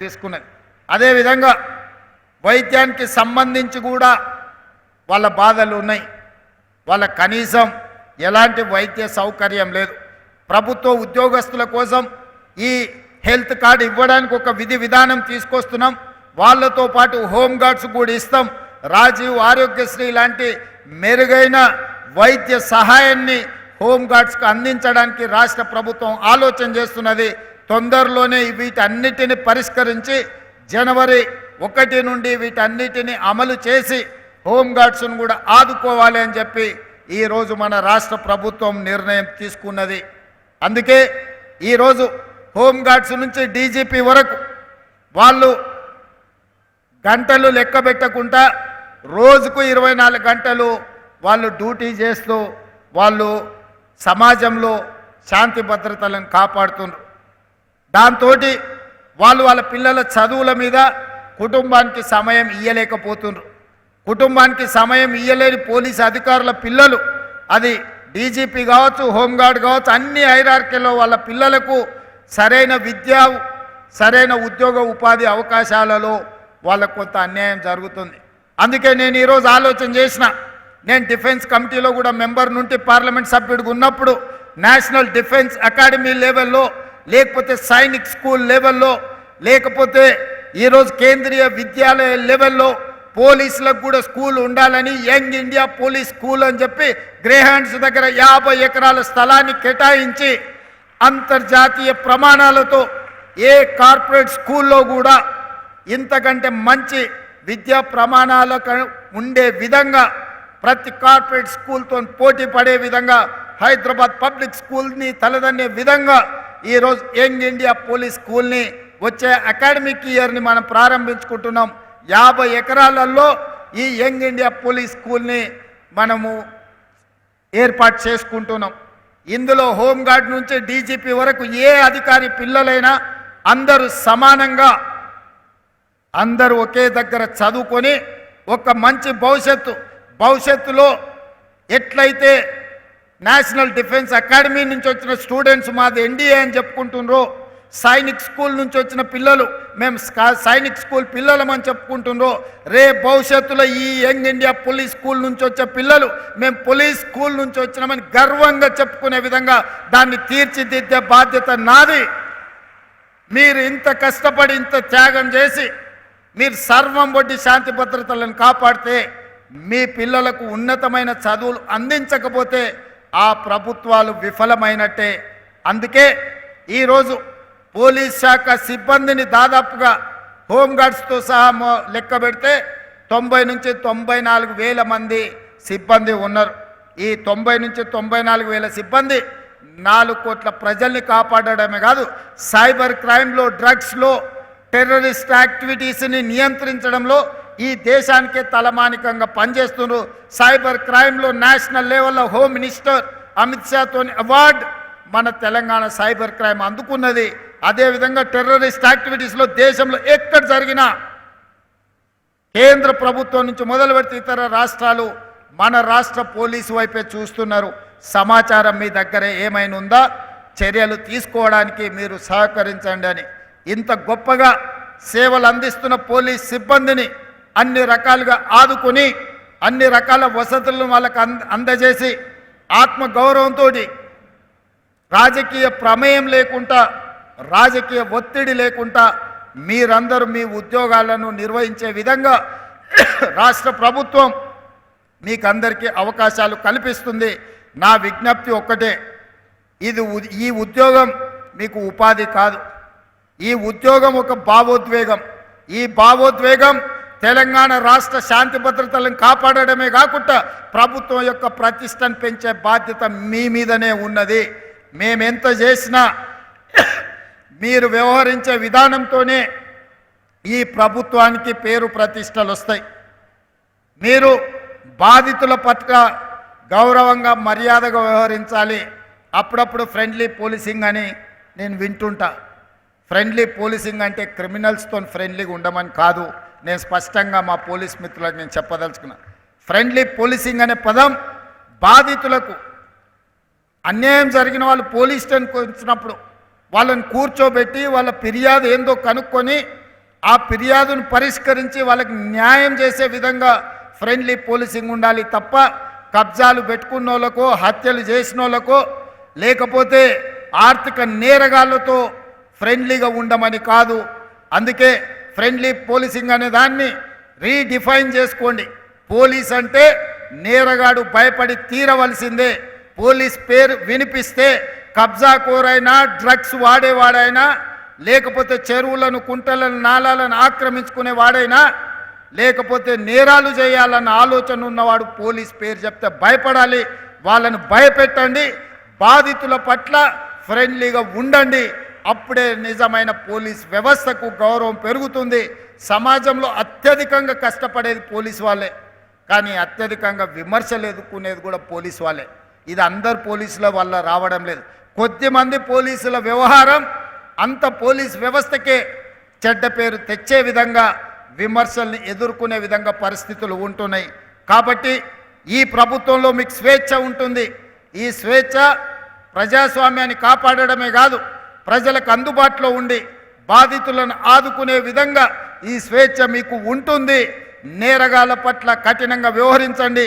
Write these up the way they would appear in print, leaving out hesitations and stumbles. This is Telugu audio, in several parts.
తీసుకున్నది. అదేవిధంగా వైద్యానికి సంబంధించి కూడా వాళ్ళ బాధలు ఉన్నాయి. వాళ్ళ కనీసం ఎలాంటి వైద్య సౌకర్యం లేదు. ప్రభుత్వ ఉద్యోగస్తుల కోసం ఈ హెల్త్ కార్డు ఇవ్వడానికి ఒక విధి విధానం తీసుకొస్తున్నాం. వాళ్ళతో పాటు హోంగార్డ్స్ కూడా ఇస్తాం. రాజీవ్ ఆరోగ్యశ్రీ లాంటి మెరుగైన వైద్య సహాయాన్ని హోంగార్డ్స్కు అందించడానికి రాష్ట్ర ప్రభుత్వం ఆలోచన చేస్తున్నది. తొందరలోనే వీటన్నిటిని పరిష్కరించి జనవరి 1 నుండి వీటన్నిటిని అమలు చేసి హోంగార్డ్స్ను కూడా ఆదుకోవాలి అని చెప్పి ఈరోజు మన రాష్ట్ర ప్రభుత్వం నిర్ణయం తీసుకున్నది. అందుకే ఈరోజు హోంగార్డ్స్ నుంచి డీజీపీ వరకు వాళ్ళు గంటలు లెక్క పెట్టకుండా రోజుకు 24 గంటలు వాళ్ళు డ్యూటీ చేస్తూ వాళ్ళు సమాజంలో శాంతి భద్రతలను కాపాడుతున్నారు. దాంతో వాళ్ళు వాళ్ళ పిల్లల చదువుల మీద కుటుంబానికి సమయం ఇయ్యలేకపోతున్నారు. కుటుంబానికి సమయం ఇయ్యలేని పోలీసు అధికారుల పిల్లలు, అది డీజీపీ కావచ్చు, హోంగార్డ్ కావచ్చు, అన్ని హైరార్కీలో వాళ్ళ పిల్లలకు సరైన విద్య, సరైన ఉద్యోగ ఉపాధి అవకాశాలలో వాళ్ళకు కొంత అన్యాయం జరుగుతుంది. అందుకే నేను ఈరోజు ఆలోచన చేసిన, నేను డిఫెన్స్ కమిటీలో కూడా మెంబర్ నుండి పార్లమెంట్ సభ్యుడిగా ఉన్నప్పుడు నేషనల్ డిఫెన్స్ అకాడమీ లెవెల్లో, లేకపోతే సైనిక్ స్కూల్ లెవెల్లో, లేకపోతే ఈరోజు కేంద్రీయ విద్యాలయ లెవెల్లో పోలీసులకు కూడా స్కూల్ ఉండాలని యంగ్ ఇండియా పోలీస్ స్కూల్ అని చెప్పి గ్రేహాండ్స్ దగ్గర 50 ఎకరాల స్థలాన్ని కేటాయించి అంతర్జాతీయ ప్రమాణాలతో ఏ కార్పొరేట్ స్కూల్లో కూడా ఇంతకంటే మంచి విద్యా ప్రమాణాలకు ఉండే విధంగా ప్రతి కార్పొరేట్ స్కూల్తో పోటీ పడే విధంగా హైదరాబాద్ పబ్లిక్ స్కూల్ని తలదన్నే విధంగా ఈరోజు యంగ్ ఇండియా పోలీస్ స్కూల్ని వచ్చే అకాడమిక్ ఇయర్ని మనం ప్రారంభించుకుంటున్నాం. 50 ఎకరాలలో ఈ యంగ్ ఇండియా పోలీస్ స్కూల్ని మనము ఏర్పాటు చేసుకుంటున్నాం. ఇందులో హోంగార్డ్ నుంచి డీజీపీ వరకు ఏ అధికారి పిల్లలైనా అందరూ సమానంగా అందరూ ఒకే దగ్గర చదువుకొని ఒక మంచి భవిష్యత్తులో ఎట్లయితే నేషనల్ డిఫెన్స్ అకాడమీ నుంచి వచ్చిన స్టూడెంట్స్ మాది ఎన్డీఏ అని చెప్పుకుంటున్నారో, సైనిక్ స్కూల్ నుంచి వచ్చిన పిల్లలు మేము సైనిక్ స్కూల్ పిల్లలమని చెప్పుకుంటున్నారో, భవిష్యత్తులో ఈ యంగ్ ఇండియా పోలీస్ స్కూల్ నుంచి వచ్చే పిల్లలు మేము పోలీస్ స్కూల్ నుంచి వచ్చినామని గర్వంగా చెప్పుకునే విధంగా దాన్ని తీర్చిదిద్దే బాధ్యత నాది. మీరు ఇంత కష్టపడి ఇంత త్యాగం చేసి మీరు సర్వం వడ్డీ శాంతి భద్రతలను కాపాడితే మీ పిల్లలకు ఉన్నతమైన చదువులు అందించకపోతే ఆ ప్రభుత్వాలు విఫలమైనట్టే. అందుకే ఈరోజు పోలీస్ శాఖ సిబ్బందిని దాదాపుగా హోంగార్డ్స్తో సహా లెక్క పెడితే 90 నుంచి 94 వేల మంది సిబ్బంది ఉన్నారు. ఈ 90 నుంచి 94 వేల సిబ్బంది 4 కోట్ల ప్రజల్ని కాపాడడమే కాదు, సైబర్ క్రైమ్లో, డ్రగ్స్లో, టెర్రరిస్ట్ యాక్టివిటీస్ని నియంత్రించడంలో ఈ దేశానికే తలమానికంగా పనిచేస్తున్నారు. సైబర్ క్రైమ్లో నేషనల్ లెవెల్లో హోమ్ మినిస్టర్ అమిత్ షాతో అవార్డు మన తెలంగాణ సైబర్ క్రైమ్ అందుకున్నది. అదేవిధంగా టెర్రరిస్ట్ యాక్టివిటీస్లో దేశంలో ఎక్కడ జరిగినా కేంద్ర ప్రభుత్వం నుంచి మొదలు పెడితే ఇతర రాష్ట్రాలు మన రాష్ట్ర పోలీసు వైపే చూస్తున్నారు. సమాచారం మీ దగ్గర ఏమైనా ఉందా, చర్యలు తీసుకోవడానికి మీరు సహకరించండి అని. ఇంత గొప్పగా సేవలు అందిస్తున్న పోలీస్ సిబ్బందిని అన్ని రకాలుగా ఆదుకొని అన్ని రకాల వసతులను వాళ్ళకు అందజేసి ఆత్మగౌరవంతో రాజకీయ ప్రమేయం లేకుండా, రాజకీయ ఒత్తిడి లేకుండా మీరందరూ మీ ఉద్యోగాలను నిర్వహించే విధంగా రాష్ట్ర ప్రభుత్వం మీకు అందరికీ అవకాశాలు కల్పిస్తుంది. నా విజ్ఞప్తి ఒక్కటే, ఈ ఉద్యోగం మీకు ఉపాధి కాదు, ఈ ఉద్యోగం ఒక భావోద్వేగం. ఈ భావోద్వేగం తెలంగాణ రాష్ట్ర శాంతి భద్రతలను కాపాడడమే కాకుండా ప్రభుత్వం యొక్క ప్రతిష్టను పెంచే బాధ్యత మీ మీదనే ఉన్నది. మేమెంత చేసినా మీరు వ్యవహరించే విధానంతోనే ఈ ప్రభుత్వానికి పేరు ప్రతిష్టలు వస్తాయి. మీరు బాధితుల పట్ల గౌరవంగా, మర్యాదగా వ్యవహరించాలి. అప్పుడప్పుడు ఫ్రెండ్లీ పోలీసింగ్ అని నేను వింటుంటా. ఫ్రెండ్లీ పోలీసింగ్ అంటే క్రిమినల్స్తో ఫ్రెండ్లీగా ఉండమని కాదు. నేను స్పష్టంగా మా పోలీస్ మిత్రులకు నేను చెప్పదలుచుకున్నా. ఫ్రెండ్లీ పోలీసింగ్ అనే పదం బాధితులకు, అన్యాయం జరిగిన వాళ్ళు పోలీస్ స్టేషన్కి వచ్చినప్పుడు వాళ్ళని కూర్చోబెట్టి వాళ్ళ ఫిర్యాదు ఏందో కనుక్కొని ఆ ఫిర్యాదును పరిష్కరించి వాళ్ళకి న్యాయం చేసే విధంగా ఫ్రెండ్లీ పోలీసింగ్ ఉండాలి తప్ప కబ్జాలు పెట్టుకున్న వాళ్ళకో హత్యలు చేసిన వాళ్ళకో లేకపోతే ఆర్థిక నేరగాళ్లతో ఫ్రెండ్లీగా ఉండమని కాదు. అందుకే ఫ్రెండ్లీ పోలీసింగ్ అనే దాన్ని రీడిఫైన్ చేసుకోండి. పోలీస్ అంటే నేరగాడు భయపడి తీరవలసిందే. పోలీస్ పేరు వినిపిస్తే కబ్జాకోరైనా డ్రగ్స్ వాడేవాడైనా లేకపోతే చెరువులను కుంటలను నాలాలను ఆక్రమించుకునే వాడైనా లేకపోతే నేరాలు చేయాలన్న ఆలోచన ఉన్నవాడు పోలీస్ పేరు చెప్తే భయపడాలి. వాళ్ళను భయపెట్టండి. బాధితుల పట్ల ఫ్రెండ్లీగా ఉండండి. అప్పుడే నిజమైన పోలీస్ వ్యవస్థకు గౌరవం పెరుగుతుంది. సమాజంలో అత్యధికంగా కష్టపడేది పోలీస్ వాళ్ళే, కానీ అత్యధికంగా విమర్శలు ఎదుర్కొనేది కూడా పోలీస్ వాళ్ళే. ఇది అందరు పోలీసుల వల్ల రావడం లేదు. కొద్దిమంది పోలీసుల వ్యవహారం అంత పోలీస్ వ్యవస్థకే చెడ్డ పేరు తెచ్చే విధంగా విమర్శల్ని ఎదుర్కొనే విధంగా పరిస్థితులు ఉంటున్నాయి. కాబట్టి ఈ ప్రభుత్వంలో మీకు స్వేచ్ఛ ఉంటుంది. ఈ స్వేచ్ఛ ప్రజాస్వామ్యాన్ని కాపాడడమే కాదు, ప్రజలకు అందుబాటులో ఉండి బాధితులను ఆదుకునే విధంగా ఈ స్వేచ్ఛ మీకు ఉంటుంది. నేరగాళ్ల పట్ల కఠినంగా వ్యవహరించండి.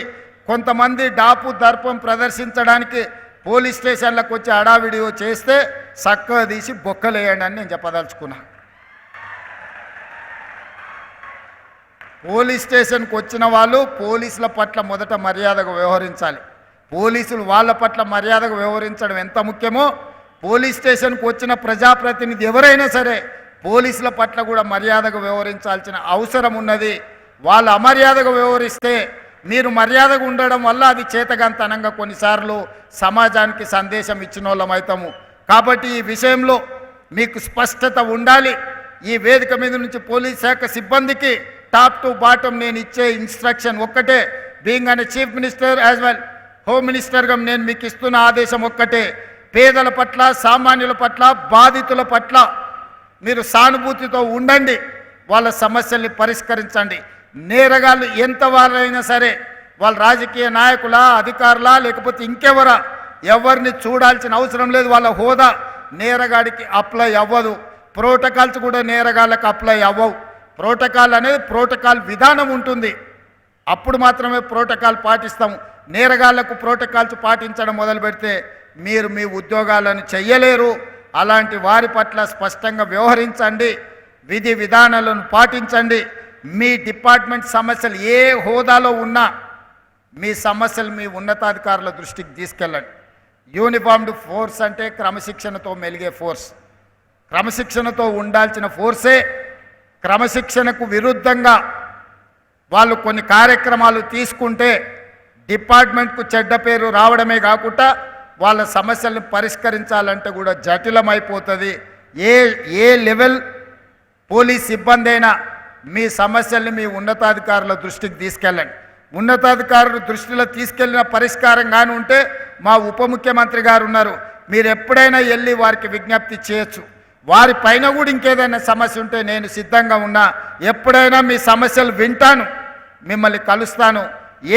కొంతమంది డాపు దర్పం ప్రదర్శించడానికి పోలీస్ స్టేషన్లకు వచ్చి హడావిడియో చేస్తే చక్కగా తీసి బొక్కలేయండి అని నేను చెప్పదలుచుకున్నా. పోలీస్ స్టేషన్కి వచ్చిన వాళ్ళు పోలీసుల పట్ల మొదట మర్యాదగా వ్యవహరించాలి. పోలీసులు వాళ్ళ పట్ల మర్యాదగా వ్యవహరించడం ఎంత ముఖ్యమో పోలీస్ స్టేషన్కి వచ్చిన ప్రజాప్రతినిధి ఎవరైనా సరే పోలీసుల పట్ల కూడా మర్యాదగా వ్యవహరించాల్సిన అవసరం ఉన్నది. వాళ్ళు అమర్యాదగా వ్యవహరిస్తే మీరు మర్యాదగా ఉండడం వల్ల అది చేతగాంతనంగా కొన్నిసార్లు సమాజానికి సందేశం ఇచ్చిన వాళ్ళం అవుతాము. కాబట్టి ఈ విషయంలో మీకు స్పష్టత ఉండాలి. ఈ వేదిక మీద నుంచి పోలీస్ శాఖ సిబ్బందికి టాప్ టు బాటం నేను ఇచ్చే ఇన్స్ట్రక్షన్ ఒక్కటే. బీయింగ్ అనే chief minister as well home మినిస్టర్గా నేను మీకు ఇస్తున్న ఆదేశం ఒక్కటే. పేదల పట్ల, సామాన్యుల పట్ల, బాధితుల పట్ల మీరు సానుభూతితో ఉండండి. వాళ్ళ సమస్యల్ని పరిష్కరించండి. నేరగాళ్ళు ఎంత వారైనా సరే, వాళ్ళ రాజకీయ నాయకులా, అధికారులా, లేకపోతే ఇంకెవరా, ఎవరిని చూడాల్సిన అవసరం లేదు. వాళ్ళ హోదా నేరగాడికి అప్లై అవ్వదు. ప్రోటోకాల్స్ కూడా నేరగాళ్ళకి అప్లై అవ్వవు. ప్రోటోకాల్ అనేది ప్రోటోకాల్ విధానం ఉంటుంది. అప్పుడు మాత్రమే ప్రోటోకాల్ పాటిస్తాము. నేరగాళ్లకు ప్రోటోకాల్స్ పాటించడం మొదలు పెడితే మీరు మీ ఉద్యోగాలను చెయ్యలేరు. అలాంటి వారి పట్ల స్పష్టంగా వ్యవహరించండి. విధి విధానాలను పాటించండి. మీ డిపార్ట్మెంట్ సమస్యలు ఏ హోదాలో ఉన్నా మీ సమస్యలు మీ ఉన్నతాధికారుల దృష్టికి తీసుకెళ్ళండి. యూనిఫామ్డ్ ఫోర్స్ అంటే క్రమశిక్షణతో మెలిగే ఫోర్స్. క్రమశిక్షణతో ఉండాల్సిన ఫోర్సే క్రమశిక్షణకు విరుద్ధంగా వాళ్ళు కొన్ని కార్యక్రమాలు తీసుకుంటే డిపార్ట్మెంట్కు చెడ్డ పేరు రావడమే కాకుండా వాళ్ళ సమస్యలను పరిష్కరించాలంటే కూడా జటిలమైపోతుంది. ఏ లెవెల్ పోలీస్ సిబ్బంది అయినా మీ సమస్యల్ని మీ ఉన్నతాధికారుల దృష్టికి తీసుకెళ్ళండి. ఉన్నతాధికారుల దృష్టిలో తీసుకెళ్లిన పరిష్కారం కానీ ఉంటే మా ఉప ముఖ్యమంత్రి గారు ఉన్నారు, మీరు ఎప్పుడైనా వెళ్ళి వారికి విజ్ఞప్తి చేయొచ్చు. వారి పైన కూడా ఇంకేదైనా సమస్య ఉంటే నేను సిద్ధంగా ఉన్నా. ఎప్పుడైనా మీ సమస్యలు వింటాను, మిమ్మల్ని కలుస్తాను.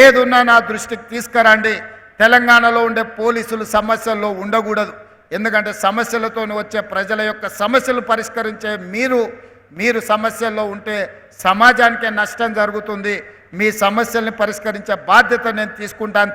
ఏదున్నా నా దృష్టికి తీసుకురండి. తెలంగాణలో ఉండే పోలీసులు సమస్యల్లో ఉండకూడదు. ఎందుకంటే సమస్యలతో వచ్చే ప్రజల యొక్క సమస్యలు పరిష్కరించే మీరు సమస్యల్లో ఉంటే సమాజానికే నష్టం జరుగుతుంది. మీ సమస్యల్ని పరిష్కరించే బాధ్యత నేను తీసుకుంటాను.